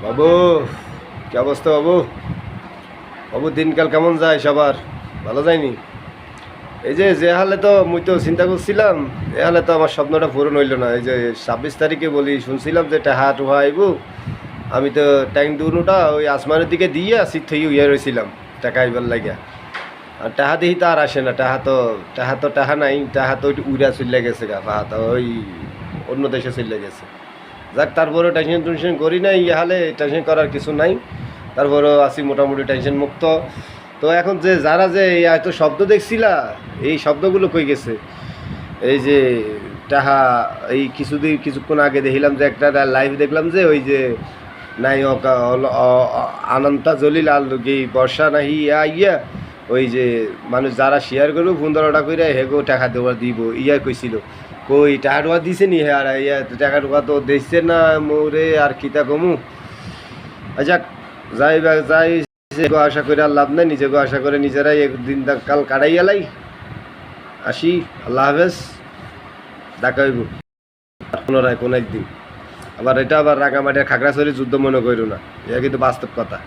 বাবু, কি অবস্থা বাবু? বাবু, দিনকাল কেমন যায় সবার? ভালো যায়নি? এই যে হালে তো মুই তো চিন্তা করছিলাম, এ হালে তো আমার স্বপ্নটা পূরণ হইল না। এই যে 26 তারিখে বলি শুনছিলাম যে টাহা টুহা আইব। আমি তো ট্যাঙ্ক দুনোটা ওই আসমানের দিকে দিয়ে সিট থেকে উইয়া রয়েছিলাম টাকা আইবার লাগিয়া। আর টাহা দেখি তো আর আসে না। টাহা নাই। টাহা তো উড়া চলে গেছে গা, পাহা তো ওই অন্য দেশে চলে গেছে। যাক, তারপরে টেনশন টেনশন করি নাই, ইহালে টেনশন করার কিছু নাই। তারপরেও আছি মোটামুটি টেনশন মুক্ত। তো এখন যে যারা যে এত শব্দ দেখছিলা, এই শব্দগুলো কই গেছে? এই যে টাহা, এই কিছুক্ষণ আগে দেখিলাম যে একটা লাইভ দেখলাম যে ওই যে নায়ক আনন্তা জলিল আর কি বর্ষা নাহি ইয়া ওই যে মানুষ যারা শেয়ার করবো 15টা করে হেগো টাকা দেওয়া দিব ইয়া কইছিল। কই টাকা টোকা দিছে নি? হ্যাঁ, আর ইয়া টাকা টোকা তো দিচ্ছে না মোরে, আর কিতা কমু। আচ্ছা, যাই নিজেকে আশা করে আর লাভ নাই, নিজেকে আশা করে নিজেরাই একদিন কাল কাটাই গেলাই। আসি, আল্লাহ হাফেজ, দেখা হইব পুনরায় কোনো একদিন। আবার এটা আবার রাঙামাটির খাগড়াছড়ি যুদ্ধ মনে করো না, এটা কিন্তু বাস্তব কথা।